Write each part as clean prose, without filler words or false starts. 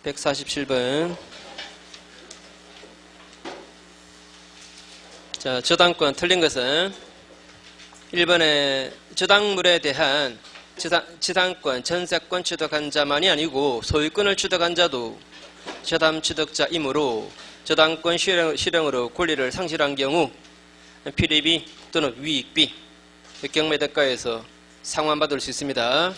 147번. 자, 저당권 틀린 것은 1번에 저당물에 대한 지상권, 전세권 취득한 자만이 아니고 소유권을 취득한 자도 저당 취득자이므로 저당권 실행으로 권리를 상실한 경우 피리비 또는 위익비, 경매대가에서 상환받을 수 있습니다.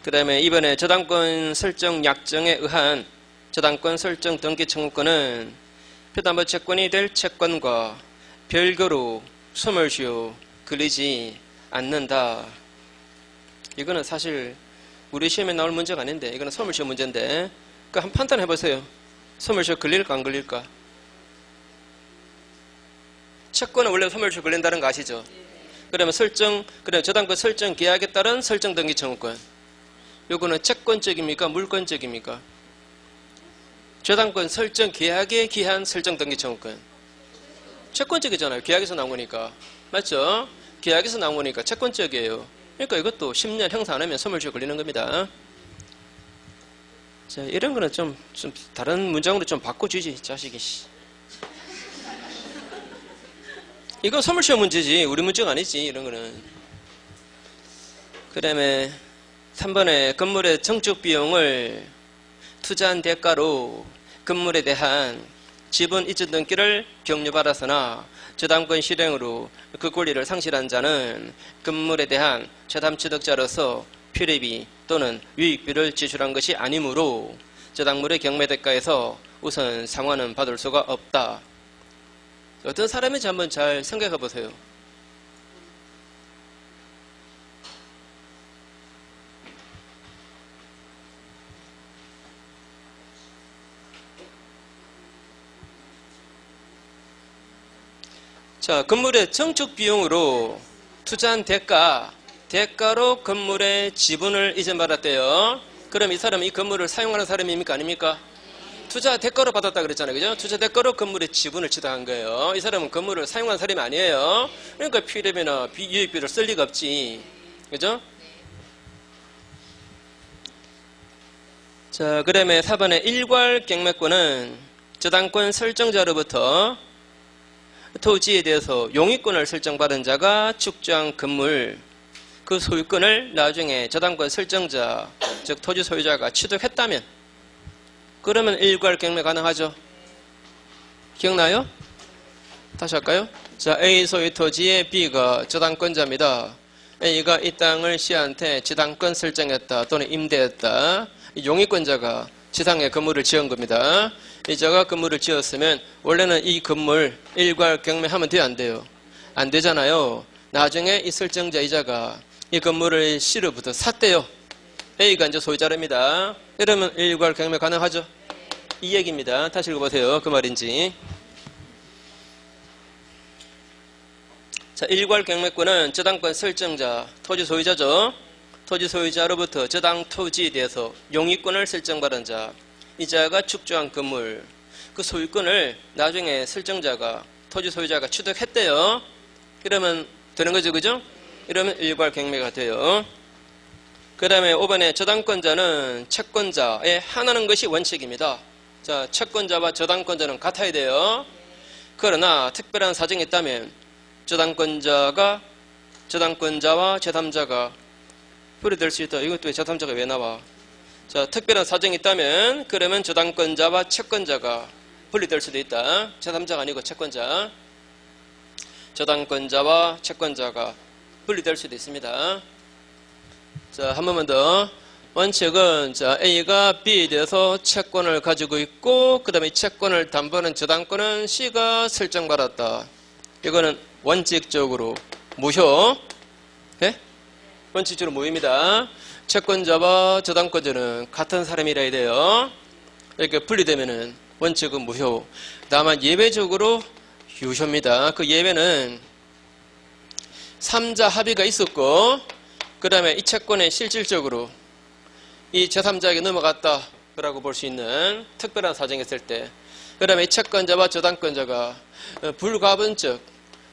그 다음에 이번에 저당권 설정 약정에 의한 저당권 설정 등기 청구권은 표담보 채권이 될 채권과 별개로 소멸시효 걸리지 않는다. 이거는 사실 우리 시험에 나올 문제가 아닌데 이거는 소멸시효 문제인데 그 한번 판단해 보세요. 소멸시효 걸릴까 안 걸릴까? 채권은 원래 소멸시효 걸린다는 거 아시죠? 그러면 저당권 설정 계약에 따른 설정 등기 청구권. 요거는 채권적입니까? 물권적입니까? 저당권 설정 계약에 기한 설정 등기 청구권. 채권적이잖아요. 계약에서 나온 거니까. 맞죠? 계약에서 나온 거니까 채권적이에요. 그러니까 이것도 10년 형사 안 하면 소멸시효 걸리는 겁니다. 자, 이런 거는 좀 다른 문장으로 좀 바꿔주지, 자식이. 이건 소멸시효 문제지. 우리 문제가 아니지, 이런 거는. 그 다음에 3번에 건물의 증축 비용을 투자한 대가로 건물에 대한 지분 이전 등기를 격려받았으나 저당권 실행으로 그 권리를 상실한 자는 건물에 대한 저당 취득자로서 피리비 또는 유익비를 지출한 것이 아니므로 저당물의 경매대가에서 우선 상환은 받을 수가 없다. 어떤 사람인지 한번 잘 생각해 보세요. 자, 건물의 증축 비용으로 투자한 대가로 건물의 지분을 이전받았대요. 그럼 이 사람은 이 건물을 사용하는 사람입니까? 아닙니까? 투자 대가로 받았다 그랬잖아요. 그죠? 투자 대가로 건물의 지분을 취득한 거예요. 이 사람은 건물을 사용하는 사람이 아니에요. 그러니까 피리비나 유익비를 쓸 리가 없지. 그죠? 자, 그 다음에 4번에 일괄 경매권은 저당권 설정자로부터 토지에 대해서 용익권을 설정받은 자가 축조한 건물 그 소유권을 나중에 저당권 설정자 즉 토지 소유자가 취득했다면 그러면 일괄 경매 가능하죠. 기억나요? 다시 할까요? 자, A 소유 토지의 B가 저당권자입니다. A가 이 땅을 C한테 지당권 설정했다 또는 임대했다. 용익권자가 지상에 건물을 지은 겁니다. 이자가 건물을 지었으면 원래는 이 건물 일괄 경매하면 돼요? 안 돼요? 안 되잖아요. 나중에 이 설정자 이자가 이 건물을 C로부터 샀대요. A가 이제 소유자랍니다. 이러면 일괄 경매 가능하죠? 이 얘기입니다. 다시 읽어보세요. 그 말인지. 자, 일괄 경매권은 저당권 설정자, 토지 소유자죠. 토지 소유자로부터 저당 토지에 대해서 용익권을 설정받은 자, 이자가 축조한 건물, 그 소유권을 나중에 설정자가, 토지 소유자가 취득했대요. 이러면 되는 거죠, 그죠? 이러면 일괄 경매가 돼요. 그 다음에 5번에 저당권자는 채권자에 하나는 것이 원칙입니다. 자, 채권자와 저당권자는 같아야 돼요. 그러나 특별한 사정이 있다면 저당권자와 제3자가 분리될 수 있다. 이것도 왜 제3자가 왜 나와? 자, 특별한 사정이 있다면 그러면 저당권자와 채권자가 분리될 수도 있다. 제3자가 아니고 채권자. 저당권자와 채권자가 분리될 수도 있습니다. 자, 한 번만 더. 원칙은 자, A가 B에 대해서 채권을 가지고 있고 그 다음에 채권을 담보하는 저당권은 C가 설정받았다. 이거는 원칙적으로 무효. 네? 원칙적으로 무효입니다. 채권자와 저당권자는 같은 사람이라야 돼요. 이렇게 분리되면은 원칙은 무효. 다만 예외적으로 유효입니다. 그 예외는 3자 합의가 있었고 그 다음에 이 채권에 실질적으로 이 제3자에게 넘어갔다라고 볼 수 있는 특별한 사정이 있을 때 그 다음에 이 채권자와 저당권자가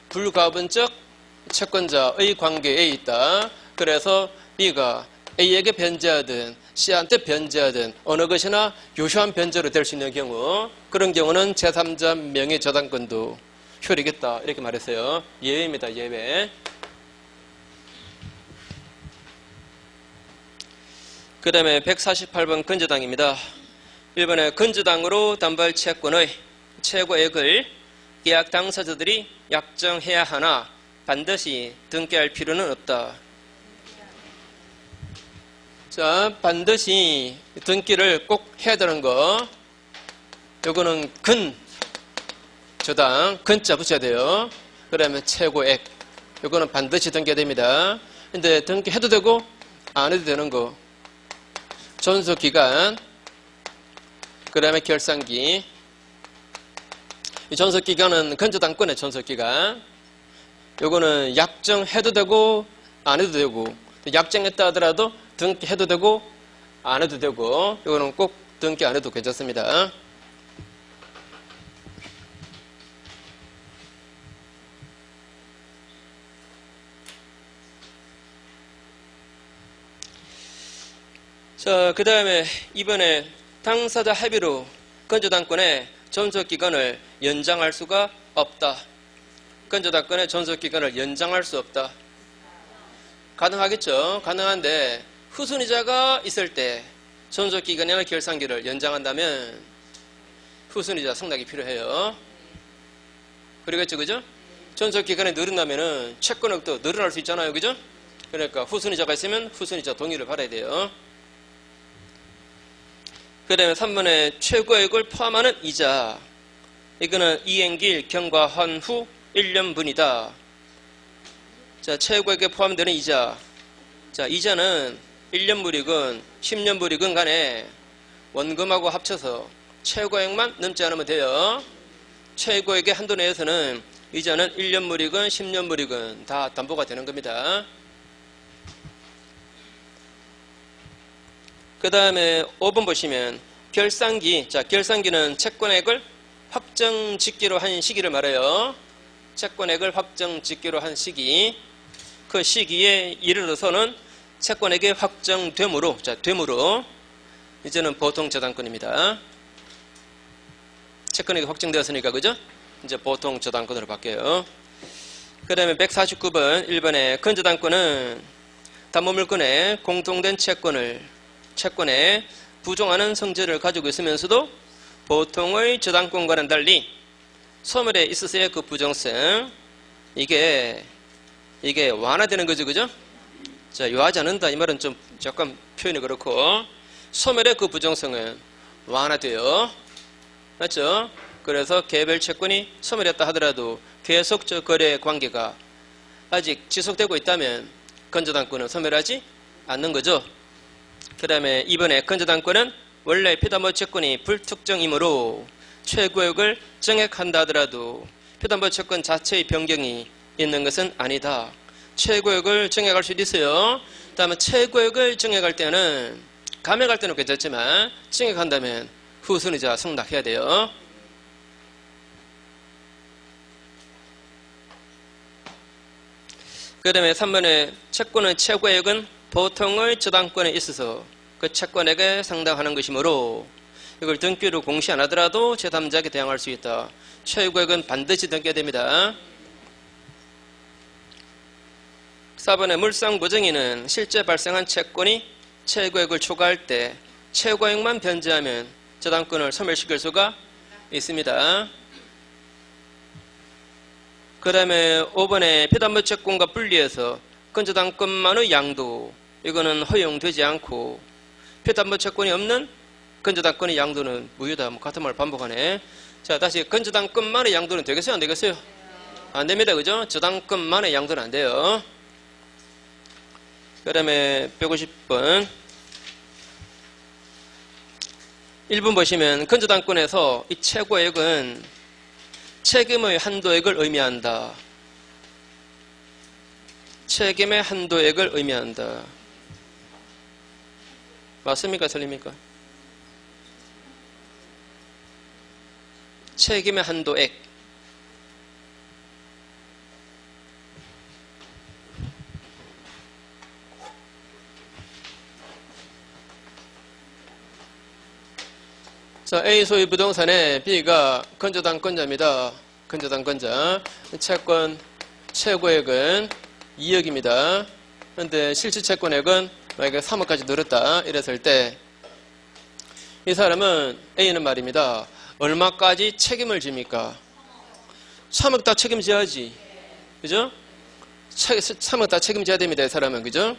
불가분적 채권자의 관계에 있다. 그래서 B가 A에게 변제하든 C한테 변제하든 어느 것이나 유효한 변제로 될 수 있는 경우, 그런 경우는 제3자 명의 저당권도 효력있다 이렇게 말했어요. 예외입니다. 예외. 그 다음에 148번 건저당입니다. 1번에 건저당으로 담보할 채권의 최고액을 계약 당사자들이 약정해야 하나 반드시 등기할 필요는 없다. 자, 반드시 등기를 꼭 해야 되는 거. 요거는 저당 근자 붙여야 돼요. 그러면 최고액. 요거는 반드시 등기해야 됩니다. 근데 등기해도 되고 안 해도 되는 거. 존속기간, 그 다음에 결산기. 이 존속기간은 건저당권의 존속기간. 요거는 약정해도 되고 안 해도 되고, 약정했다 하더라도 등기해도 되고 안 해도 되고, 요거는 꼭 등기 안 해도 괜찮습니다. 자, 그 다음에 이번에 당사자 합의로 건저당권의 존속기간을 연장할 수가 없다. 건저당권의 존속기간을 연장할 수 없다. 가능하겠죠? 가능한데 후순위자가 있을 때 존속기간이나 결산기를 연장한다면 후순위자 승낙이 필요해요. 그러겠죠? 그죠? 존속기간이 늘어나면은 채권액도 늘어날 수 있잖아요. 그죠? 그러니까 후순위자가 있으면 후순위자 동의를 받아야 돼요. 그 다음에 3번에 최고액을 포함하는 이자. 이거는 이행기일 경과한 후 1년분이다. 자, 최고액에 포함되는 이자. 자, 이자는 1년 불이건 10년 불이건 간에 원금하고 합쳐서 최고액만 넘지 않으면 돼요. 최고액의 한도 내에서는 이자는 1년 불이건 10년 불이건 다 담보가 되는 겁니다. 그 다음에 5번 보시면 결산기. 자, 결산기는 채권액을 확정짓기로 한 시기를 말해요. 채권액을 확정짓기로 한 시기. 그 시기에 이르러서는 채권액이 확정되므로, 자, 되므로 이제는 보통 저당권입니다. 채권액이 확정되었으니까, 그죠? 이제 보통 저당권으로 바뀌어요. 그 다음에 149번 1번에 건저당권은 담보물건에 공통된 채권에 부종하는 성질을 가지고 있으면서도 보통의 저당권과는 달리 소멸에 있어서의 그 부정성, 이게 완화되는 거죠. 그죠? 자, 요하지 않는다 이 말은 좀 잠깐 표현이 그렇고, 소멸의 그 부정성은 완화돼요. 맞죠? 그래서 개별 채권이 소멸했다 하더라도 계속 거래 관계가 아직 지속되고 있다면 건저당권은 소멸하지 않는 거죠. 그 다음에 이번에 건저당권은 원래 피담보 채권이 불특정이므로 최고액을 증액한다 하더라도 피담보 채권 자체의 변경이 있는 것은 아니다. 최고액을 증액할 수도 있어요. 그 다음에 최고액을 증액할 때는, 감액할 때는 괜찮지만 증액한다면 후순위자 승낙해야 돼요. 그 다음에 3번에 채권의 최고액은 보통의 저당권에 있어서 그 채권액에 상당하는 것이므로 이걸 등기로 공시 안 하더라도 제3자에게 대항할 수 있다. 최고액은 반드시 등기해야 됩니다. 4번에 물상보증인은 실제 발생한 채권이 최고액을 초과할 때 최고액만 변제하면 저당권을 소멸시킬 수가 있습니다. 그 다음에 5번에 피담보 채권과 분리해서 건저당권만의 양도, 이거는 허용되지 않고, 피담보 채권이 없는 건저당권의 양도는 무효다. 같은 말 반복하네. 자, 다시 건저당권만의 양도는 되겠어요? 안 되겠어요? 안 됩니다. 그죠? 저당권만의 양도는 안 돼요. 그 다음에 150번 1번 보시면 건저당권에서 이 최고액은 책임의 한도액을 의미한다. 책임의 한도액을 의미한다. 맞습니까? 틀립니까? 책임의 한도액. 자, A 소유 부동산에 B가 건조당권자입니다. 건조당권자. 채권 최고액은 2억입니다. 그런데 실질 채권액은 만약에 3억까지 늘었다. 이랬을 때 이 사람은 A는 말입니다. 얼마까지 책임을 집니까? 3억 다 책임져야지. 그죠? 3억 다 책임져야 됩니다. 이 사람은. 그죠?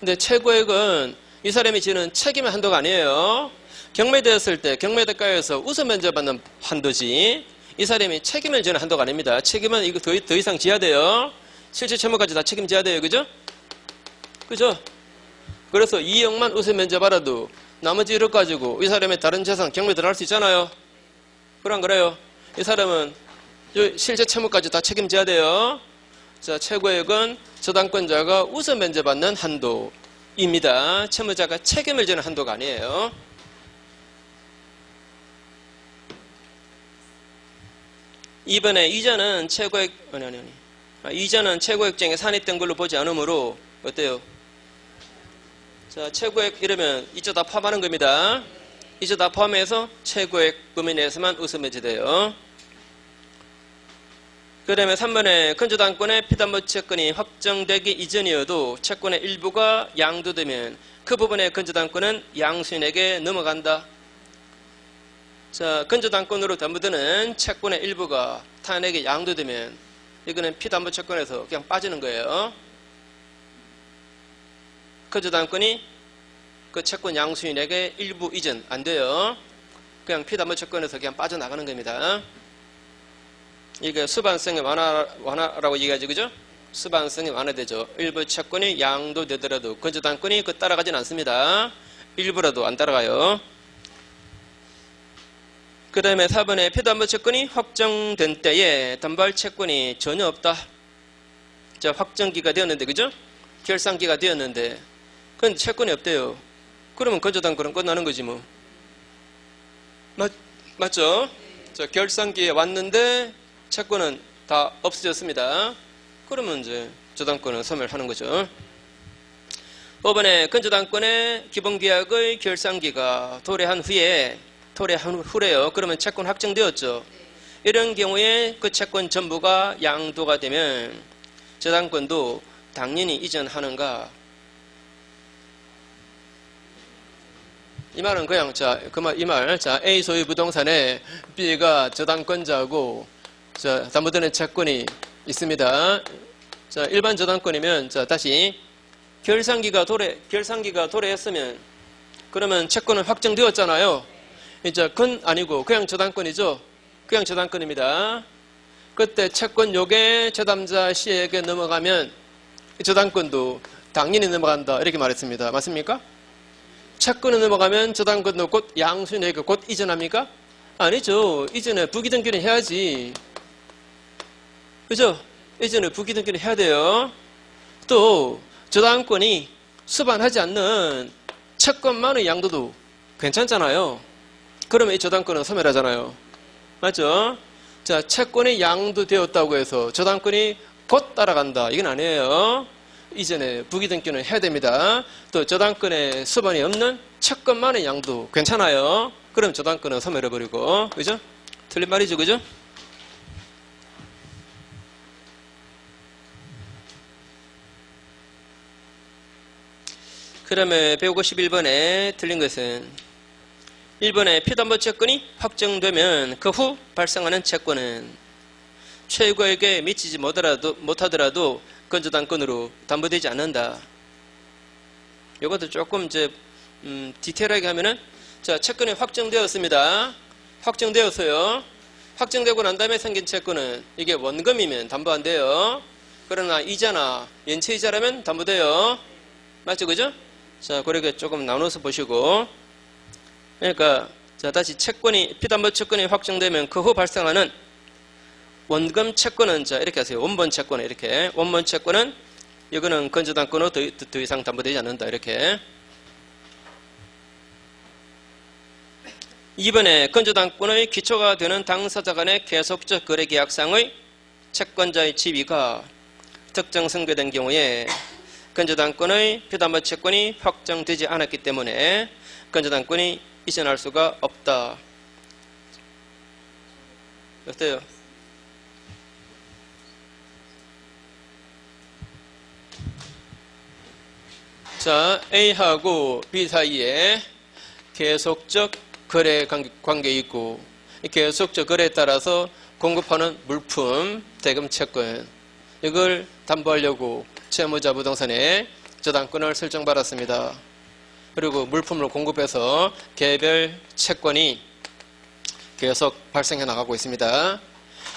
근데 최고액은 이 사람이 지는 책임의 한도가 아니에요. 경매되었을 때 경매대가에서 우선 면제받는 한도지 이 사람이 책임을 지는 한도가 아닙니다. 책임은 이거 더 이상 져야 돼요. 실질 채무까지 다 책임져야 돼요. 그죠? 그죠? 그래서 2억만 우선 면제받아도 나머지 1억 가지고 이 사람의 다른 재산 경매 들어갈 수 있잖아요. 그럼 그래요. 이 사람은 실제 채무까지 다 책임져야 돼요. 자, 최고액은 저당권자가 우선 면제받는 한도입니다. 채무자가 책임을 지는 한도가 아니에요. 이번에 이자는 최고액 이자는 최고액 중에 산입된 걸로 보지 않으므로 어때요? 자, 최고액 이러면 이자 다 포함하는 겁니다. 이자 다 포함해서 최고액 범위 내에서만 우선 면제돼요. 그 다음에 3번에 건조당권의 피담보 채권이 확정되기 이전이어도 채권의 일부가 양도되면 그 부분의 건조당권은 양수인에게 넘어간다. 자, 건조당권으로 담보되는 채권의 일부가 타인에게 양도되면 이거는 피담보 채권에서 그냥 빠지는 거예요. 건조당권이 그 채권 양수인에게 일부 이전 안 돼요. 그냥 피담보 채권에서 그냥 빠져나가는 겁니다. 이게 수반성의 완화라고 얘기하죠. 그죠? 수반성이 완화되죠. 일부 채권이 양도되더라도 건조당권이 그 따라가진 않습니다. 일부라도 안 따라가요. 그 다음에 4번에 피담보 채권이 확정된 때에 담보할 채권이 전혀 없다. 자, 확정기가 되었는데, 그죠? 결산기가 되었는데, 그건 채권이 없대요. 그러면 건조당권은 끝나는 거지 뭐. 맞죠? 자, 결산기에 왔는데 채권은 다 없어졌습니다. 그러면 이제 저당권은 소멸하는 거죠. 5번에 건조당권의 기본계약의 결산기가 도래한 후래요. 그러면 채권 확정되었죠. 이런 경우에 그 채권 전부가 양도가 되면 저당권도 당연히 이전하는가? 이 말은 그냥 자 A 소유 부동산에 B가 저당권자고 자 담보되는 채권이 있습니다. 자, 일반 저당권이면 자 다시 결산기가 도래했으면 그러면 채권은 확정되었잖아요. 이제 그건 아니고 그냥 저당권이죠. 그냥 저당권입니다. 그때 채권 요게 저담자 C에게 넘어가면 저당권도 당연히 넘어간다 이렇게 말했습니다. 맞습니까? 채권이 넘어가면 저당권도 곧 양수인에게 곧 이전합니까? 아니죠. 이전에 부기등기는 해야지. 그죠? 이전에 부기등기는 해야 돼요. 또 저당권이 수반하지 않는 채권만의 양도도 괜찮잖아요. 그러면 이 저당권은 소멸하잖아요. 맞죠? 자, 채권이 양도되었다고 해서 저당권이 곧 따라간다. 이건 아니에요. 이전에 부기등기는 해야 됩니다. 또 저당권에 수반이 없는 채권만의 양도 괜찮아요. 그럼 저당권은 소멸해버리고. 그죠? 틀린 말이죠. 그죠? 그 다음에 151번에 틀린 것은 1번에 피담보 채권이 확정되면 그 후 발생하는 채권은 최고액에 미치지 못하더라도 건조당권으로 담보되지 않는다. 이것도 조금 이제 디테일하게 하면은 자, 채권이 확정되었습니다. 확정되었어요. 확정되고 난 다음에 생긴 채권은 이게 원금이면 담보 안 돼요. 그러나 이자나 연체이자라면 담보돼요. 맞죠? 그죠? 자, 그렇게 조금 나눠서 보시고 그러니까 자 다시 피담보 채권이 확정되면 그 후 발생하는 원금 채권은 자 이렇게 하세요. 원본 채권은 이렇게 원본 채권은 이거는 건조당권으로 더 이상 담보되지 않는다. 이렇게 2번에 건조당권의 기초가 되는 당사자 간의 계속적 거래계약상의 채권자의 지위가 특정 승계된 경우에 건조당권의 피담보 채권이 확정되지 않았기 때문에 건조당권이 이전할 수가 없다. 어때요? 자, A하고 B 사이에 계속적 거래 관계 있고, 이 계속적 거래에 따라서 공급하는 물품, 대금 채권, 이걸 담보하려고 채무자 부동산에 저당권을 설정받았습니다. 그리고 물품을 공급해서 개별 채권이 계속 발생해 나가고 있습니다.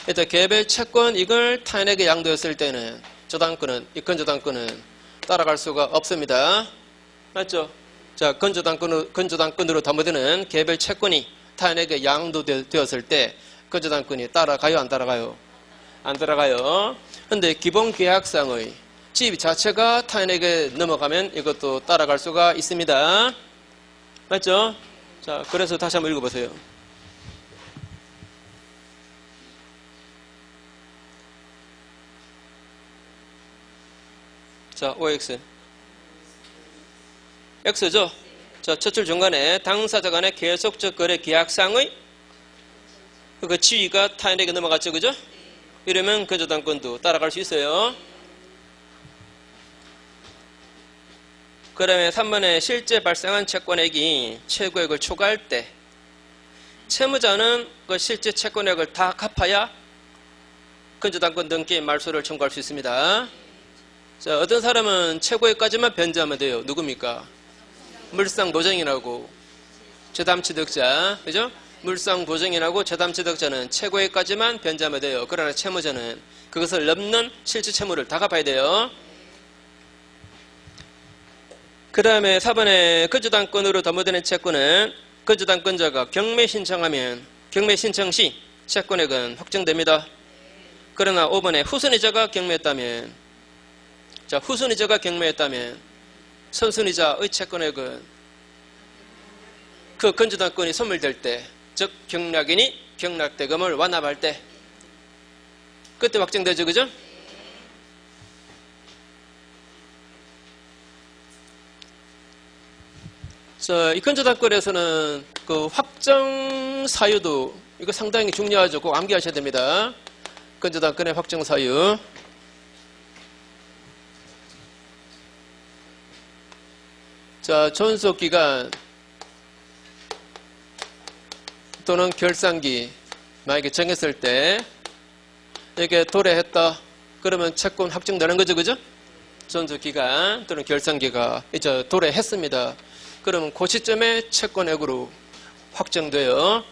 일단 개별 채권 이걸 타인에게 양도했을 때는 저당권은, 이권 저당권은 따라갈 수가 없습니다. 맞죠? 자, 건저당권으로 담보되는 개별 채권이 타인에게 양도되었을 때 건저당권이 따라가요, 안 따라가요? 안 따라가요. 근데 기본 계약상의 집 자체가 타인에게 넘어가면 이것도 따라갈 수가 있습니다. 맞죠? 자, 그래서 다시 한번 읽어보세요. 자, OX. X죠? 자, 첫 줄 중간에 당사자 간의 계속적 거래 계약상의 그 지위가 타인에게 넘어갔죠, 그죠? 이러면 건저당권도 따라갈 수 있어요. 그 다음에 3번에 실제 발생한 채권액이 최고액을 초과할 때 채무자는 그 실제 채권액을 다 갚아야 건저당권 등기 말소를 청구할 수 있습니다. 자, 어떤 사람은 최고액까지만 변제하면 돼요. 누굽니까? 물상보증인하고 재담취득자, 그죠? 물상보증인하고 재담취득자는 최고액까지만 변제하면 돼요. 그러나 채무자는 그것을 넘는 실제 채무를 다 갚아야 돼요. 그 다음에 4번에 건저당권으로 담보되는 채권은 건저당권자가 경매 신청하면 경매 신청 시 채권액은 확정됩니다. 그러나 5번에 후순위자가 경매했다면, 자, 후순위자가 경매했다면 선순위자의 채권액은 그 건저당권이 소멸될 때, 즉 경락인이 경락대금을 완납할 때 그때 확정되죠, 그죠? 자, 이 건저당권에서는 그 확정 사유도 이거 상당히 중요하죠. 꼭 암기하셔야 됩니다. 건저당권의 확정 사유. 자, 존속기간 또는 결산기 만약에 정했을 때 이게 도래했다 그러면 채권 확정되는 거죠, 그죠? 존속기간 또는 결산기가 이제 도래했습니다. 그러면 그 시점에 채권액으로 확정돼요.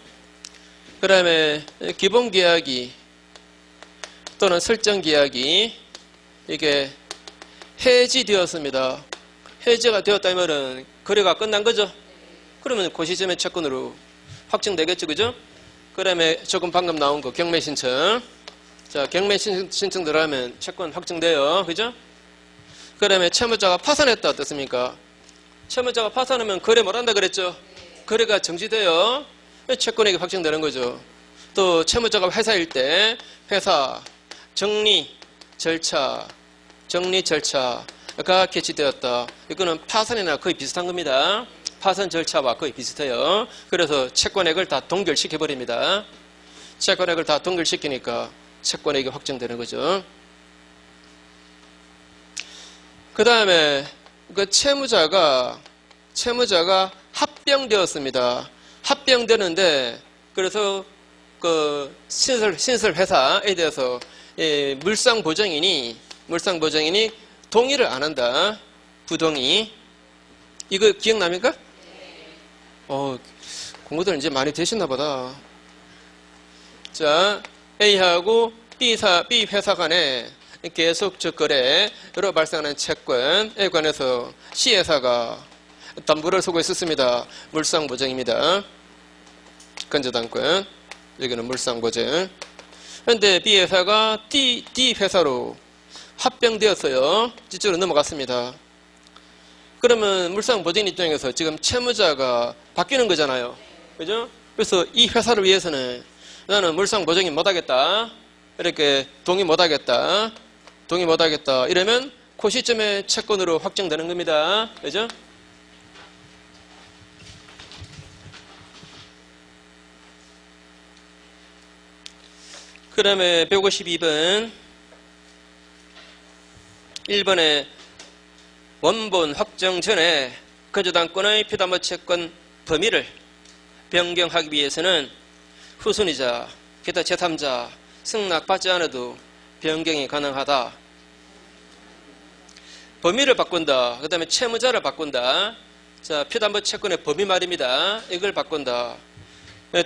그 다음에 기본계약이 또는 설정계약이 이게 해지되었습니다. 해지가 되었다면 거래가 끝난 거죠. 그러면 그 시점에 채권으로 확정되겠죠, 그죠? 그 다음에 조금 방금 나온 거 경매 신청. 자, 경매 신청 들어가면 채권 확정돼요, 그죠? 그 다음에 채무자가 파산했다 어떻습니까? 채무자가 파산하면 거래 못한다 그랬죠? 거래가 정지돼요. 채권액이 확정되는 거죠. 또 채무자가 회사일 때 회사 정리 절차가 개시되었다. 이거는 파산이나 거의 비슷한 겁니다. 파산 절차와 거의 비슷해요. 그래서 채권액을 다 동결시켜버립니다. 채권액을 다 동결시키니까 채권액이 확정되는 거죠. 그 다음에 그 채무자가 합병되었습니다. 합병되는데 그래서 그 신설 회사에 대해서 물상보증인이 동의를 안 한다. 부동의. 이거 기억납니까? 공부들 이제 많이 되셨나 보다. 자, A하고 B 회사 간에 계속적 거래로 발생하는 채권에 관해서 C회사가 담보를 서고 있었습니다. 물상보증입니다. 건저당권. 여기는 물상보증. 그런데 B회사가 D회사로 합병되었어요. 이쪽으로 넘어갔습니다. 그러면 물상보증인 입장에서 지금 채무자가 바뀌는 거잖아요. 그죠? 그래서 이 회사를 위해서는 나는 물상보증인 못하겠다. 이렇게 동의 못하겠다. 이러면 그 시점에 채권으로 확정되는 겁니다. 그죠? 그 다음에 152번 1번에 원본 확정 전에 건조당권의 피담보 채권 범위를 변경하기 위해서는 후순위자, 기타 제3자 승낙받지 않아도 변경이 가능하다. 범위를 바꾼다. 그 다음에 채무자를 바꾼다. 자, 피담보 채권의 범위 말입니다. 이걸 바꾼다.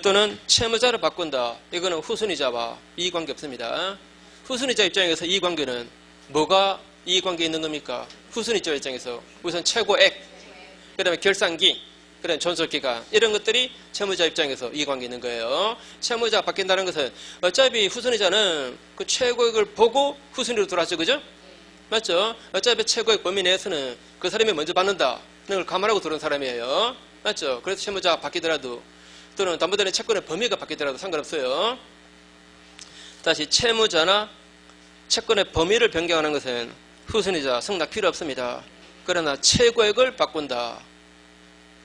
또는 채무자를 바꾼다. 이거는 후순위자와 이익관계 없습니다. 후순위자 입장에서 이익관계는 뭐가 이익관계 있는 겁니까? 후순위자 입장에서 우선 최고액, 그 다음에 결산기, 그 다음에 존속기간 이런 것들이 채무자 입장에서 이익관계 있는 거예요. 채무자가 바뀐다는 것은 어차피 후순위자는 그 최고액을 보고 후순위로 들어왔죠. 그죠? 맞죠? 어차피 최고액 범위 내에서는 그 사람이 먼저 받는다. 걸 감안하고 들어온 사람이에요. 맞죠? 그래서 채무자가 바뀌더라도 또는 담보대행 채권의 범위가 바뀌더라도 상관없어요. 다시 채무자나 채권의 범위를 변경하는 것은 후순위자 승낙 필요 없습니다. 그러나 최고액을 바꾼다.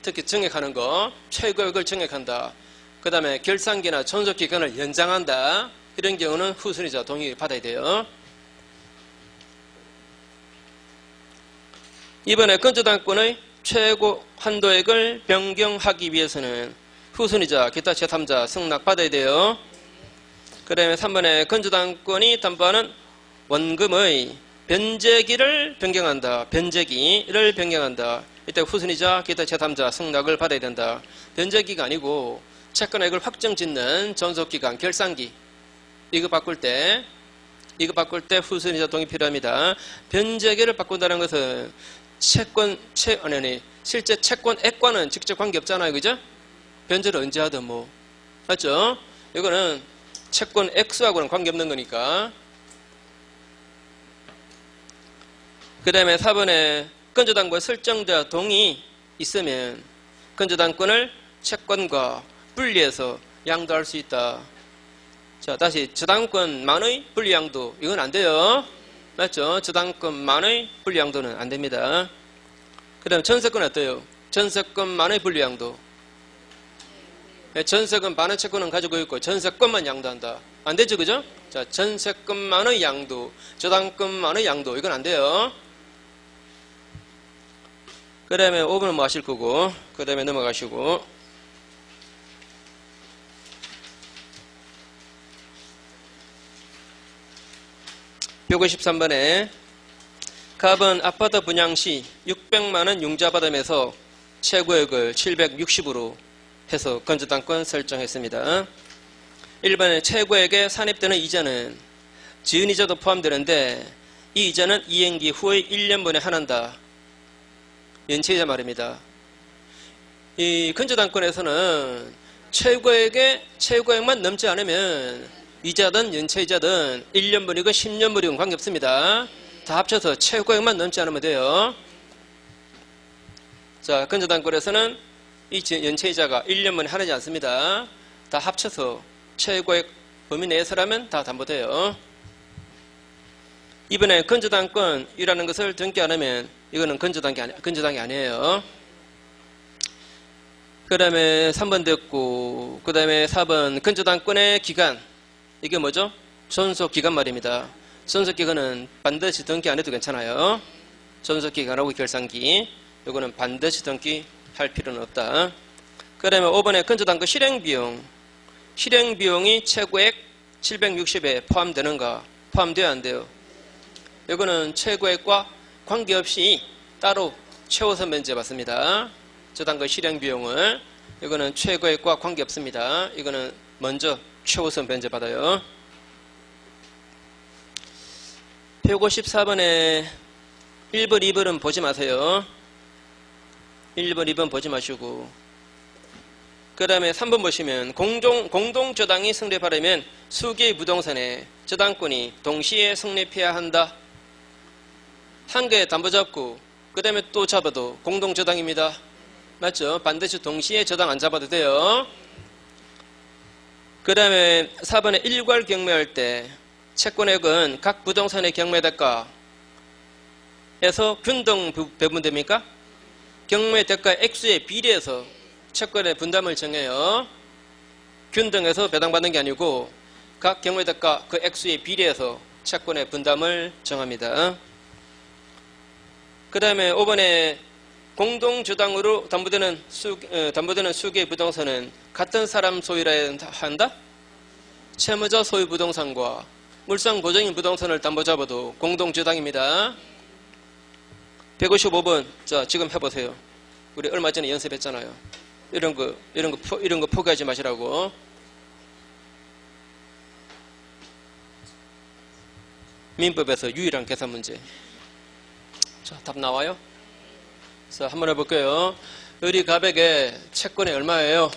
특히 증액하는 거, 최고액을 증액한다. 그 다음에 결산기나 존속기간을 연장한다. 이런 경우는 후순위자 동의 받아야 돼요. 이번에 건조당권의 최고 한도액을 변경하기 위해서는 후순위자, 기타 제3자 승낙 받아야 돼요. 그 다음에 3번에 건조당권이 담보하는 원금의 변제기를 변경한다. 변제기를 변경한다. 이때 후순위자, 기타 제3자 승낙을 받아야 된다. 변제기가 아니고 채권액을 확정짓는 존속기간, 결산기 이거 바꿀 때 후순위자 동의 필요합니다. 변제기를 바꾼다는 것은 실제 채권액과는 직접 관계 없잖아요. 그죠? 변제를 언제 하든 뭐. 맞죠? 이거는 채권 액수하고는 관계없는 거니까. 그 다음에 4번에 건조당권 설정자 동의 있으면 건조당권을 채권과 분리해서 양도할 수 있다. 자, 다시 저당권만의 분리양도 이건 안 돼요. 맞죠? 저당권만의 분리양도는 안 됩니다. 그 다음에 전세권 어때요? 전세권만의 분리양도. 전세권 반의 채권은 가지고 있고 전세권만 양도한다. 안 되죠, 그죠? 자, 전세권만의 양도, 저당권만의 양도 이건 안 돼요. 그 다음에 5번은 뭐 하실 거고, 그 다음에 넘어가시고. 153번에 갑은 아파트 분양 시 600만원 융자받으면서 최고액을 760으로 해서 건조당권 설정했습니다. 1번에 최고액에 산입되는 이자는 지은이자도 포함되는데 이 이자는 이행기 후의 1년분에 한한다. 연체이자 말입니다. 이 건조당권에서는 최고액만 넘지 않으면 이자든 연체이자든 1년분이건 10년분이건 관계없습니다. 다 합쳐서 최고액만 넘지 않으면 돼요. 자, 건조당권에서는 이 연체이자가 1년분에 한하지 않습니다. 다 합쳐서 최고액 범위 내에서라면 다 담보돼요. 이번에 건조당권이라는 것을 등기 안 하면 이거는 건조당이 아니에요. 그 다음에 3번 됐고, 그 다음에 4번 건조당권의 기간. 이게 뭐죠? 존속기간 말입니다. 존속기간은 반드시 등기 안 해도 괜찮아요. 존속기간하고 결산기. 이거는 반드시 등기 할 필요는 없다. 그 다음에 5번에 건조당권 실행비용. 실행비용이 최고액 760에 포함되는가? 포함돼야 안 돼요. 이거는 최고액과 관계없이 따로 최우선 면제 받습니다. 저당권 실행비용을. 이거는 최고액과 관계없습니다. 이거는 먼저 최우선 면제 받아요. 154번에 1번, 2번은 보지 마세요. 1번, 2번 보지 마시고. 그 다음에 3번 보시면 공동저당이 성립하려면 수개의 부동산에 저당권이 동시에 성립해야 한다. 한 개 담보 잡고 그 다음에 또 잡아도 공동저당입니다. 맞죠? 반드시 동시에 저당 안 잡아도 돼요. 그 다음에 4번에 일괄 경매할 때 채권액은 각 부동산의 경매대가에서 균등 배분됩니까? 경매대가 액수에 비례해서 채권의 분담을 정해요. 균등해서 배당받는 게 아니고 각 경매대가 그 액수에 비례해서 채권의 분담을 정합니다. 그 다음에 5번에 공동주당으로 담보되는 수개의 부동산은 같은 사람 소유라 한다? 채무자 소유 부동산과 물상 보증인 부동산을 담보 잡아도 공동주당입니다. 155번. 자, 지금 해보세요. 우리 얼마 전에 연습했잖아요. 이런 거 포기하지 마시라고. 민법에서 유일한 계산 문제. 자, 답 나와요? 자, 한번 해볼게요. 의리가백의 채권이 얼마예요?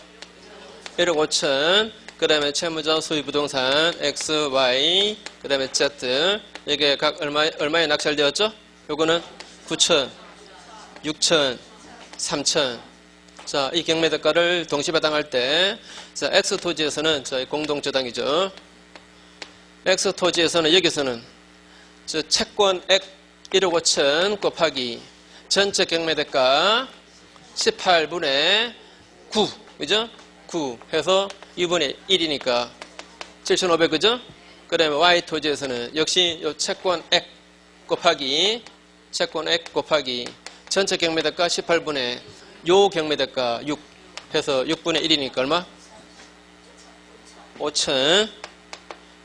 1억 5천. 그 다음에 채무자 소유 부동산 X, Y, 그 다음에 Z. 이게 각 얼마에 낙찰되었죠? 요거는 9천, 6천, 3천. 자, 이 경매대가를 동시배당할 때, 자, X 토지에서는 저희 공동저당이죠. X 토지에서는 여기서는 저 채권액 1억 5천 곱하기 전체 경매대가 18분의 9, 그죠? 9 해서 2분의 1이니까 7,500, 그죠? 그 다음에 Y 토지에서는 역시 요 채권액 곱하기 전체 경매대가 18분의 요 경매대가 6 해서 6분의 1이니까 얼마? 5천.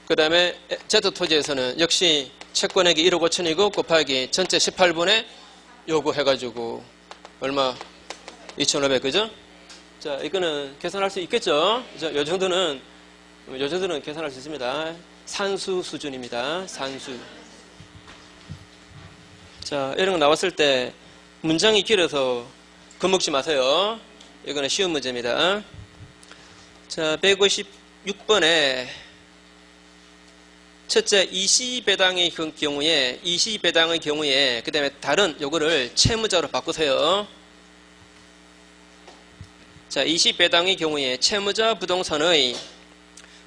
그 다음에 Z 토지에서는 역시 채권액이 1억 5천이고 곱하기 전체 18분의 요거 해가지고 얼마? 2,500, 그죠? 자, 이거는 계산할 수 있겠죠? 자, 요 정도는 계산할 수 있습니다. 산수 수준입니다. 산수. 자, 이런 거 나왔을 때 문장이 길어서 겁먹지 마세요. 이거는 쉬운 문제입니다. 자, 156번에 첫째 이시배당의 경우에 그 다음에 다른 요거를 채무자로 바꾸세요. 자, 이시배당의 경우에 채무자 부동산의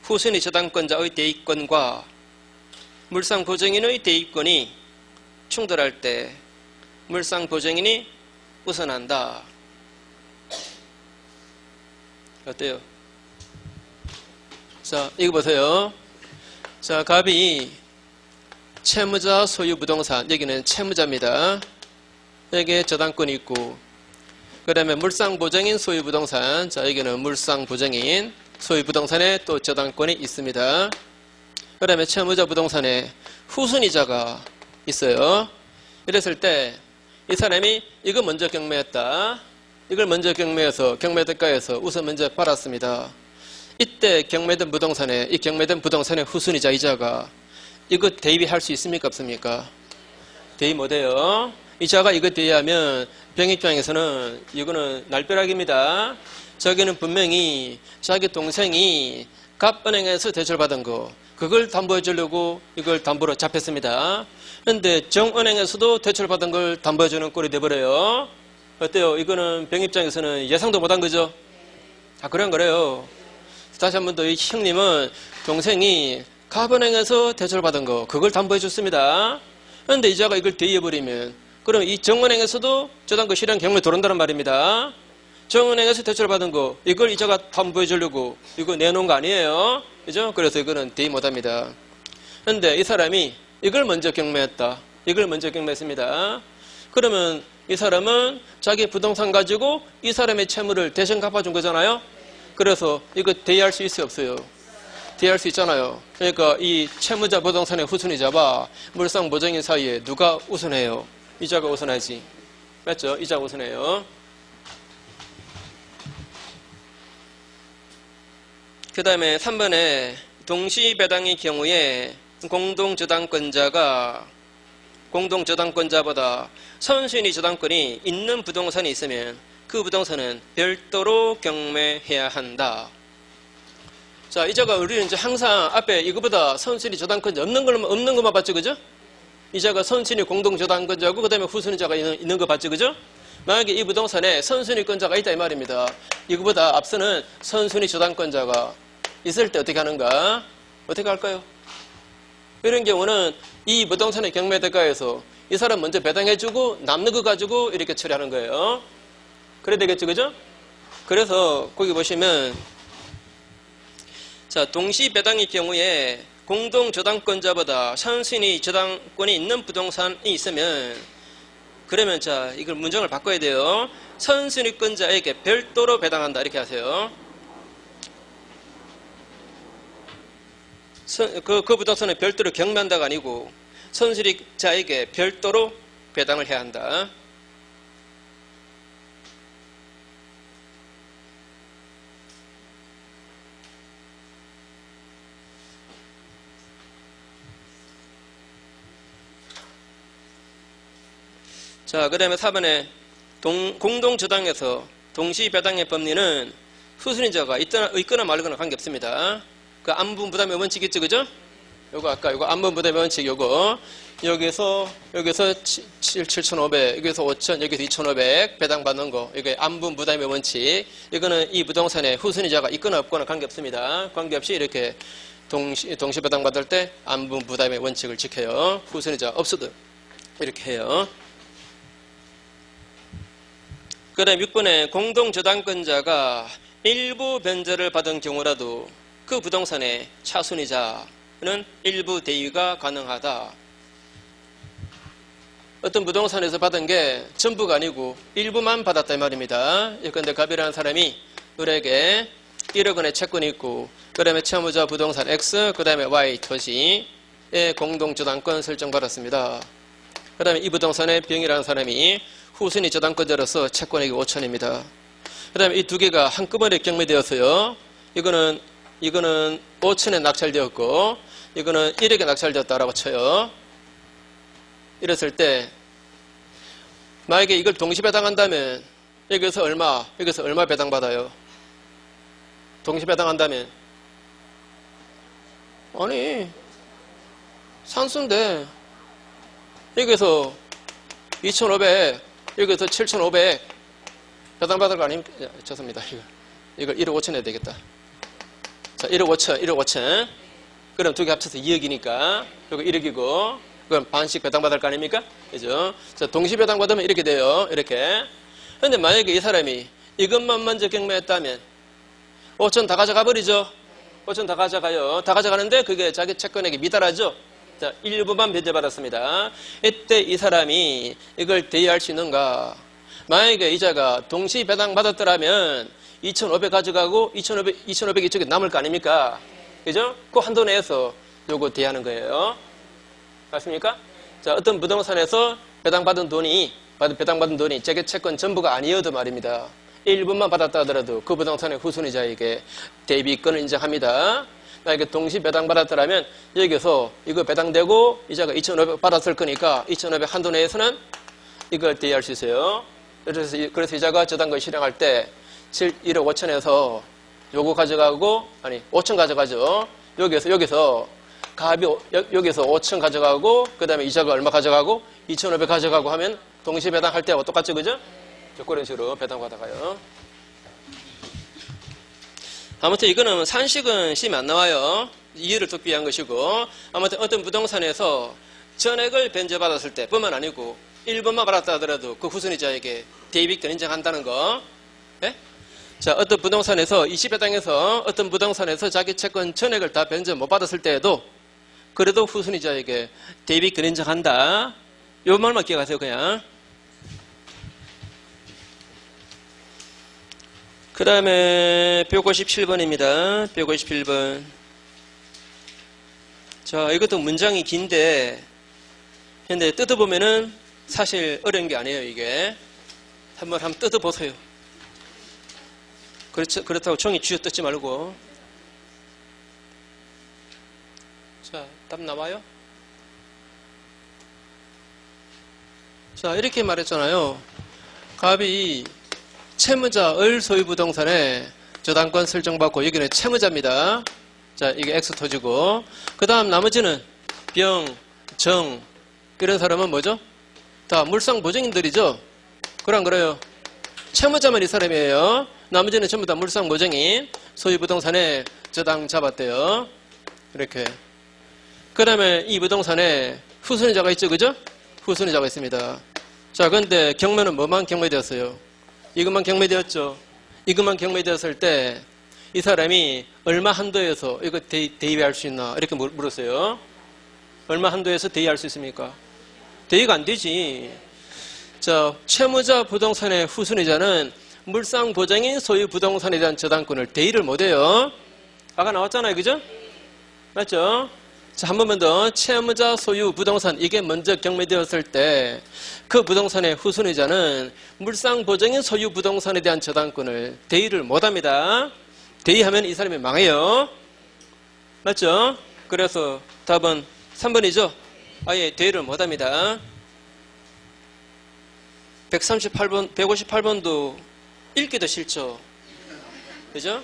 후순위 저당권자의 대입권과 물상보증인의 대입권이 충돌할 때 물상보증인이 우선한다. 어때요? 자, 이거 보세요. 자, 갑이 채무자 소유 부동산, 여기는 채무자입니다. 여기에 저당권이 있고, 그 다음에 물상보증인 소유 부동산, 자, 여기는 물상보증인 소유 부동산에 또 저당권이 있습니다. 그 다음에 채무자 부동산에 후순위자가 있어요. 이랬을 때 이 사람이 이거 먼저 경매했다. 이걸 먼저 경매해서 경매대가에서 우선 먼저 받았습니다. 이때 경매된 부동산의 후순위자 이자가 이거 대입할 수 있습니까? 없습니까? 대입 못해요. 이자가 이거 대입하면 병 입장에서는 이거는 날벼락입니다. 저기는 분명히 자기 동생이 갑은행에서 대출받은 거 그걸 담보해 주려고 이걸 담보로 잡혔습니다. 그런데 정은행에서도 대출받은 걸 담보해 주는 꼴이 돼버려요. 어때요? 이거는 병 입장에서는 예상도 못한 거죠? 다 그런 거래요. 다시 한 번 더 이 형님은 동생이 갑은행에서 대출받은 거 그걸 담보해 줬습니다. 그런데 이자가 이걸 대입해버리면 그럼 이 정은행에서도 저당권 실현 경매 들어온다는 말입니다. 정은행에서 대출받은 거 이걸 이자가 담보해 주려고 이거 내놓은 거 아니에요. 그죠? 그래서 이거는 대입 못합니다. 그런데 이 사람이 이걸 먼저 경매했다. 이걸 먼저 경매했습니다. 그러면 이 사람은 자기 부동산 가지고 이 사람의 채무를 대신 갚아준 거잖아요. 그래서 이거 대의할 수 있어요? 없어요? 대의할 수 있잖아요. 그러니까 이 채무자 부동산의 후순위자와 물상보증인 사이에 누가 우선해요? 이자가 우선하지. 맞죠? 이자가 우선해요. 그 다음에 3번에 동시배당의 경우에 공동저당권자보다 선순위 저당권이 있는 부동산이 있으면 그 부동산은 별도로 경매해야 한다. 자, 이자가 우리는 이제 항상 앞에 이거보다 선순위 저당권자 없는 것만 봤죠, 그죠? 이자가 선순위 공동저당권자고 그 다음에 후순위자가 있는 거 봤죠, 그죠? 만약에 이 부동산에 선순위권자가 있다 이 말입니다. 이거보다 앞서는 선순위 저당권자가 있을 때 어떻게 하는가? 어떻게 할까요? 이런 경우는 이 부동산의 경매대가에서 이 사람 먼저 배당해주고 남는 거 가지고 이렇게 처리하는 거예요. 그래야 되겠죠, 그죠? 그래서 거기 보시면 자, 동시 배당의 경우에 공동 저당권자보다 선순위 저당권이 있는 부동산이 있으면, 그러면 자, 이걸 문장을 바꿔야 돼요. 선순위권자에게 별도로 배당한다 이렇게 하세요. 그 부동산을 별도로 경매한다가 아니고 선순위자에게 별도로 배당을 해야 한다. 자, 그 다음에 4번에 공동저당에서 동시배당의 법리는 후순위자가 있거나 말거나 관계없습니다. 그 안분부담의 원칙 있죠, 그죠? 요거 아까 요거 안분부담의 원칙 요거 여기서 7,500, 여기서 5,000, 여기서 2,500 배당받는 거, 이게 안분부담의 원칙. 이거는 이 부동산에 후순위자가 있거나 없거나 관계없습니다. 관계없이 이렇게 동시배당 받을 때 안분부담의 원칙을 지켜요. 후순위자 없어도 이렇게 해요. 그 다음 6번에 공동저당권자가 일부 변제를 받은 경우라도 그 부동산의 차순위자는 일부 대위가 가능하다. 어떤 부동산에서 받은 게 전부가 아니고 일부만 받았다 이 말입니다. 예컨대 갑이라는 사람이 을에게 1억 원의 채권이 있고, 그 다음에 채무자 부동산 X, 그 다음에 Y 토지에 공동저당권 설정받았습니다. 그 다음에 이 부동산에 병이라는 사람이 후순위 저당권자로서 채권액이 5천입니다. 그 다음에 이 두 개가 한꺼번에 경매되었어요. 이거는 5천에 낙찰되었고, 이거는 1억에 낙찰되었다라고 쳐요. 이랬을 때, 만약에 이걸 동시배당한다면, 여기서 얼마 배당받아요? 동시배당한다면? 아니, 산수인데, 여기서 2,500, 여기서 7,500 배당받을 거 아닙니까? 죄송합니다. 이걸 1억 5천 해야 되겠다. 자, 1억 5천. 그럼 두 개 합쳐서 2억이니까, 이거 1억이고, 그럼 반씩 배당받을 거 아닙니까? 그죠? 자, 동시 배당받으면 이렇게 돼요. 이렇게. 근데 만약에 이 사람이 이것만 먼저 경매했다면, 5천 다 가져가 버리죠? 5천 다 가져가요. 다 가져가는데 그게 자기 채권액에 미달하죠? 자, 일부만 변제받았습니다. 이때 이 사람이 이걸 대여할 수 있는가? 만약에 이자가 동시 배당받았더라면 2,500 가져가고 2,500 이쪽에 남을 거 아닙니까? 그죠? 그 한도 내에서 요거 대여하는 거예요. 맞습니까? 자, 어떤 부동산에서 배당받은 돈이 자기 채권 전부가 아니어도 말입니다. 일부만 받았다 하더라도 그 부동산의 후순위자에게 대비권을 인정합니다. 만약에 동시 배당받았더라면 여기서 이거 배당되고 이자가 2,500 받았을 거니까 2,500 한도 내에서는 이걸 대여할 수 있어요. 그래서 이자가 저당권 실행할 때 1억 5천에서 요거 가져가고, 5천 가져가죠. 여기서 갑이 여기서 5천 가져가고, 그 다음에 이자가 얼마 가져가고 2,500 가져가고 하면 동시 배당할 때하고 똑같죠, 그죠? 그런 식으로 배당받아가요. 아무튼 이거는 산식은 시험에 안 나와요. 이해를 돕기 위한 것이고, 아무튼 어떤 부동산에서 전액을 변제받았을 때 뿐만 아니고 일부만 받았다 하더라도 그 후순위자에게 대이익권 인정한다는 거. 네? 자, 어떤 부동산에서 20배당에서 어떤 부동산에서 자기 채권 전액을 다 변제 못 받았을 때에도 그래도 후순위자에게 대이익권 인정한다. 요 말만 기억하세요, 그냥. 그 다음에 157번입니다. 157번. 자, 이것도 문장이 긴데, 근데 뜯어보면은 사실 어려운 게 아니에요, 이게. 한번 뜯어보세요. 그렇다고 종이 쥐어 뜯지 말고. 자, 답 나와요? 자, 이렇게 말했잖아요. 갑이 채무자 을 소유 부동산에 저당권 설정받고 여기는 채무자입니다. 자, 이게 X토지고, 그 다음 나머지는 병, 정, 이런 사람은 뭐죠? 다 물상 보증인들이죠? 그럼 그래요. 채무자만 이 사람이에요. 나머지는 전부 다 물상 보증인, 소유 부동산에 저당 잡았대요. 이렇게. 그 다음에 이 부동산에 후순위자가 있죠, 그죠? 후순위자가 있습니다. 자, 근데 경매는 뭐만 경매되었어요? 이것만 경매되었죠. 이것만 경매되었을 때 이 사람이 얼마 한도에서 이거 대입할 수 있나 이렇게 물었어요. 얼마 한도에서 대입할 수 있습니까? 대입 안 되지. 자, 채무자 부동산의 후순위자는 물상 보장인 소유 부동산에 대한 저당권을 대입을 못해요. 아까 나왔잖아요, 그죠? 맞죠? 자, 한 번만 더. 채무자 소유 부동산, 이게 먼저 경매되었을 때 그 부동산의 후순위자는 물상 보장인 소유 부동산에 대한 저당권을 대의를 못합니다. 대의하면 이 사람이 망해요. 맞죠? 그래서 답은 3번이죠? 아예 대의를 못합니다. 138번, 158번도 읽기도 싫죠? 그죠?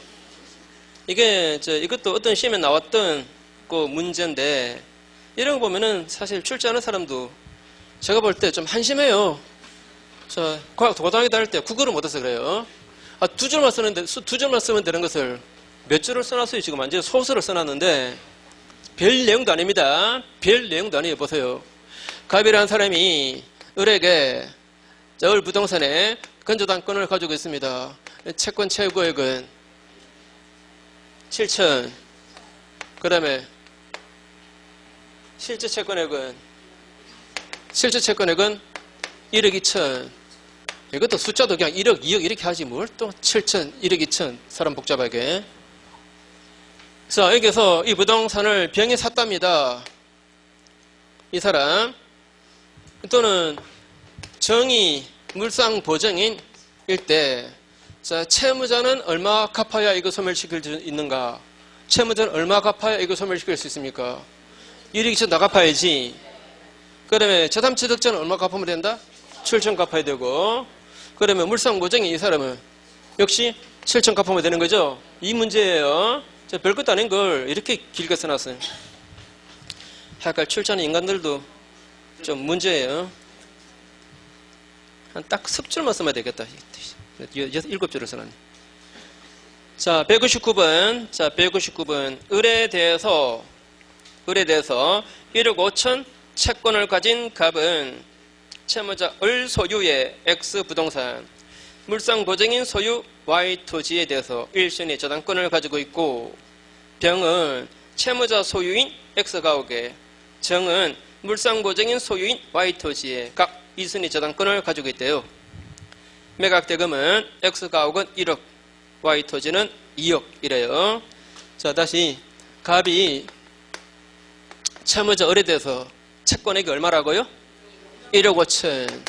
이것도 어떤 시험에 나왔던 그 문제인데, 이런 거 보면은 사실 출제하는 사람도 제가 볼 때 좀 한심해요. 자, 고등학교 다닐 때 국어를 못해서 그래요. 두 줄만 쓰면 되는 것을 몇 줄을 써놨어요. 지금 완전히 소설을 써놨는데, 별 내용도 아닙니다. 별 내용도 아니에요. 보세요. 갑이라는 사람이 을에게 을 부동산에 건조당권을 가지고 있습니다. 채권 최고액은 7천. 그 다음에 실제 채권액은 1억 2천. 이것도 숫자도 그냥 1억, 2억 이렇게 하지 뭘 또 7천, 1억 2천. 사람 복잡하게. 자, 여기서 이 부동산을 병이 샀답니다. 이 사람. 또는 정의 물상 보정인일 때, 자, 채무자는 얼마 갚아야 이거 소멸시킬 수 있는가? 채무자는 얼마 갚아야 이거 소멸시킬 수 있습니까? 1억 2천 다 갚아야지. 그 다음에 저담취득자는 얼마 갚으면 된다? 7천 갚아야 되고, 그러면 물상 보정인 이 사람은 역시 7천 갚으면 되는 거죠? 이 문제예요. 별것도 아닌 걸 이렇게 길게 써놨어요. 약간 출제하는 인간들도 좀 문제예요. 한 딱 10줄만 쓰면 되겠다. 7줄을 써놨네. 자, 159번. 자, 159번. 을에 대해서 1억 5천 채권을 가진 갑은 채무자 을 소유의 X 부동산, 물상 보증인 소유 Y 토지에 대해서 1순위 저당권을 가지고 있고, 병은 채무자 소유인 X 가옥에, 정은 물상 보증인 소유인 Y 토지에 각 2순위 저당권을 가지고 있대요. 매각 대금은 X 가옥은 1억, Y 토지는 2억 이래요. 자, 다시 갑이 채무자 을에 대해서 채권액이 얼마라고요? 1억 5천.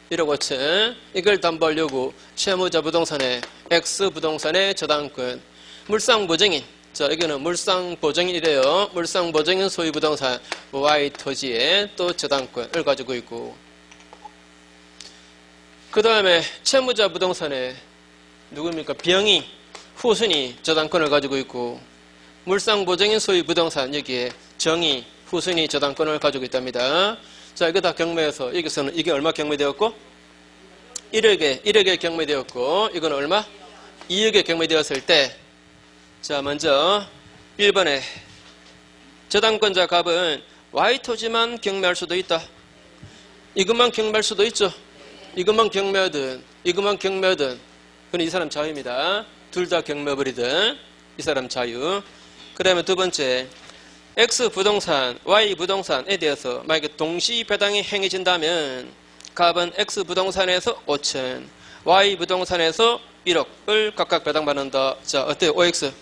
1억 5천. 이걸 담보하려고 채무자 부동산에 X 부동산의 저당권, 물상 보증인. 자, 여기는 물상 보증인이래요. 물상 보증인 소유 부동산 Y 토지에 또 저당권을 가지고 있고, 그 다음에 채무자 부동산에 누구입니까? 병이 후순위 저당권을 가지고 있고, 물상 보증인 소유 부동산 여기에 정이 후순위 저당권을 가지고 있답니다. 자, 이거 다 경매에서 여기서는 이게 얼마 경매되었고? 1억에 경매되었고, 이건 얼마? 2억에 경매되었을 때, 자, 먼저 1번에 저당권자 갑은 Y 토지만 경매할 수도 있다. 이것만 경매할 수도 있죠. 이것만 경매하든 그건 이 사람 자유입니다. 둘 다 경매버리든 이 사람 자유. 그 다음에 두 번째, X 부동산, Y 부동산에 대해서 만약에 동시 배당이 행해진다면 갑은 X 부동산에서 5천, Y 부동산에서 1억을 각각 배당받는다. 자, 어때요? OX.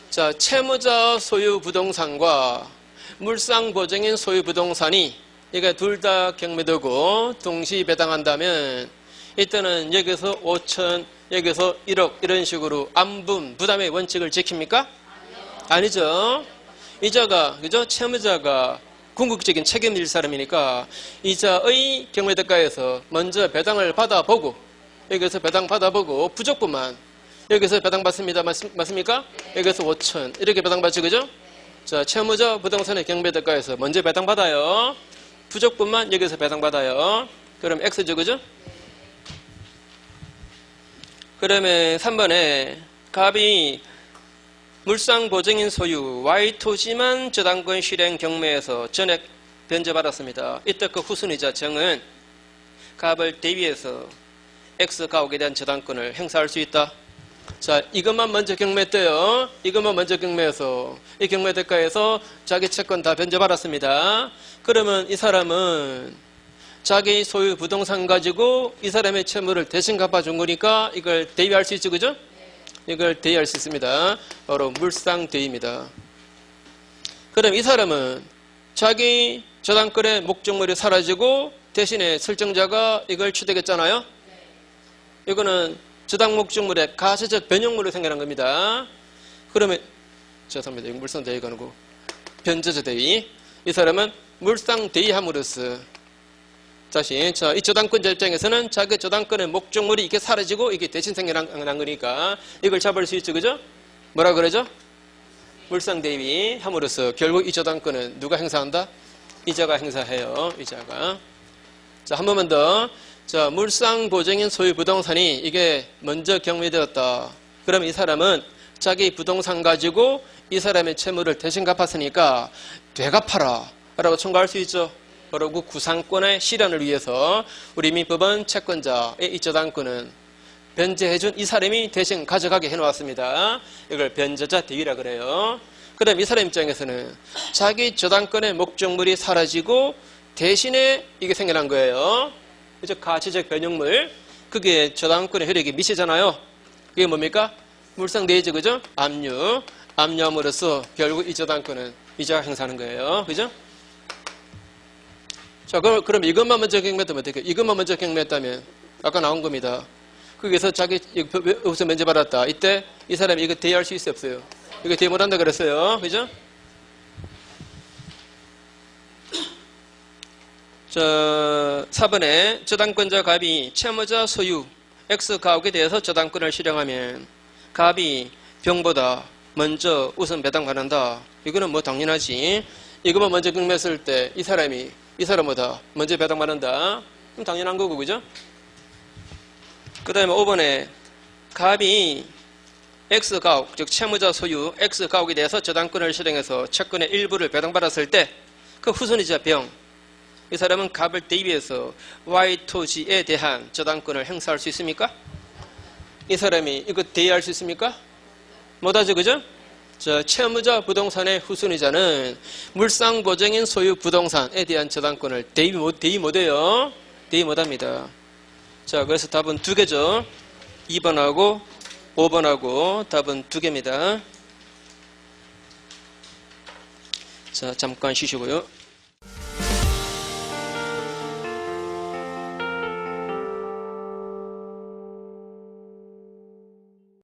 자, 채무자 소유 부동산과 물상 보증인 소유 부동산이 이게 둘 다 경매되고 동시 배당한다면 이때는 여기서 5천, 여기서 1억 이런 식으로 안분, 부담의 원칙을 지킵니까? 아니죠. 이자가, 그죠? 채무자가 궁극적인 책임을 질 사람이니까 이자의 경매대가에서 먼저 배당을 받아보고, 여기서 배당 받아보고 부족분만 여기서 배당받습니다. 맞습니까? 여기서 5천 이렇게 배당받죠. 그죠? 자, 채무자 부동산의 경매대가에서 먼저 배당받아요. 부족분만 여기서 배당받아요. 그럼 X죠. 그죠? 그러면 3번에 갑이 물상 보증인 소유 Y 토지만 저당권 실행 경매에서 전액 변제받았습니다. 이때 그 후순위자 정은 갑을 대위해서 X 가옥에 대한 저당권을 행사할 수 있다. 자, 이것만 먼저 경매했대요. 이것만 먼저 경매해서 이 경매 대가에서 자기 채권 다 변제받았습니다. 그러면 이 사람은 자기 소유 부동산 가지고 이 사람의 채무를 대신 갚아준 거니까 이걸 대위할 수 있죠, 그죠? 이걸 대위할 수 있습니다. 바로 물상대위입니다. 그럼 이 사람은 자기 저당권의 목적물이 사라지고 대신에 설정자가 이걸 취득했잖아요. 이거는 저당 목적물의 가시적 변형물로 생겨난 겁니다. 그러면 죄송합니다. 이거 물상대위가 아니고 변제자 대위. 이 사람은 물상대위함으로써 다시 이 저당권자 입장에서는 자기 저당권의 목적물이 이게 사라지고 이게 대신 생겨난 거니까 이걸 잡을 수 있죠, 그죠? 뭐라 그러죠? 물상대위 함으로써 결국 이 저당권은 누가 행사한다? 이자가 행사해요. 이자가. 자, 한 번만 더. 자, 물상보증인 소유 부동산이 이게 먼저 경매되었다. 그럼 이 사람은 자기 부동산 가지고 이 사람의 채무를 대신 갚았으니까 되갚아라 라고 청구할 수 있죠. 바로 그 구상권의 실현을 위해서 우리 민법은 채권자의 이 저당권은 변제해준 이 사람이 대신 가져가게 해놓았습니다. 이걸 변제자 대위라 그래요. 그 다음 이 사람 입장에서는 자기 저당권의 목적물이 사라지고 대신에 이게 생겨난 거예요. 그죠? 가치적 변형물. 그게 저당권의 효력이 미시잖아요. 그게 뭡니까? 물상대위죠, 그죠? 압류. 압류함으로써 결국 이 저당권은 이자가 행사하는 거예요. 그죠? 자, 그럼 이것만 먼저 경매했다면 어떻게? 이것만 먼저 경매했다면 아까 나온 겁니다. 거기서 자기 여기서 면제받았다. 이때 이 사람이 이거 대위할 수 있어요, 없어요? 이거 대위 못한다 그랬어요. 그죠? 자, 4번에 저당권자 갑이 채무자 소유 X 가옥에 대해서 저당권을 실행하면 갑이 병보다 먼저 우선 배당받는다. 이거는 뭐 당연하지. 이것만 먼저 경매했을 때 이 사람보다 먼저 배당받는다. 그럼 당연한 거고, 그죠? 그 다음에 5번에 갑이 X 가옥, 즉 채무자 소유 X 가옥에 대해서 저당권을 실행해서 채권의 일부를 배당받았을 때 그 후손이자 병, 이 사람은 갑을 대위해서 Y 토지에 대한 저당권을 행사할 수 있습니까? 이 사람이 이거 대위할 수 있습니까? 못하죠, 그죠? 자, 채무자 부동산의 후손이자는 물상보증인 소유 부동산에 대한 저당권을 대위 못해요. 대위 못합니다. 자, 그래서 답은 두 개죠. 2번하고 5번하고 답은 두 개입니다. 자, 잠깐 쉬시고요.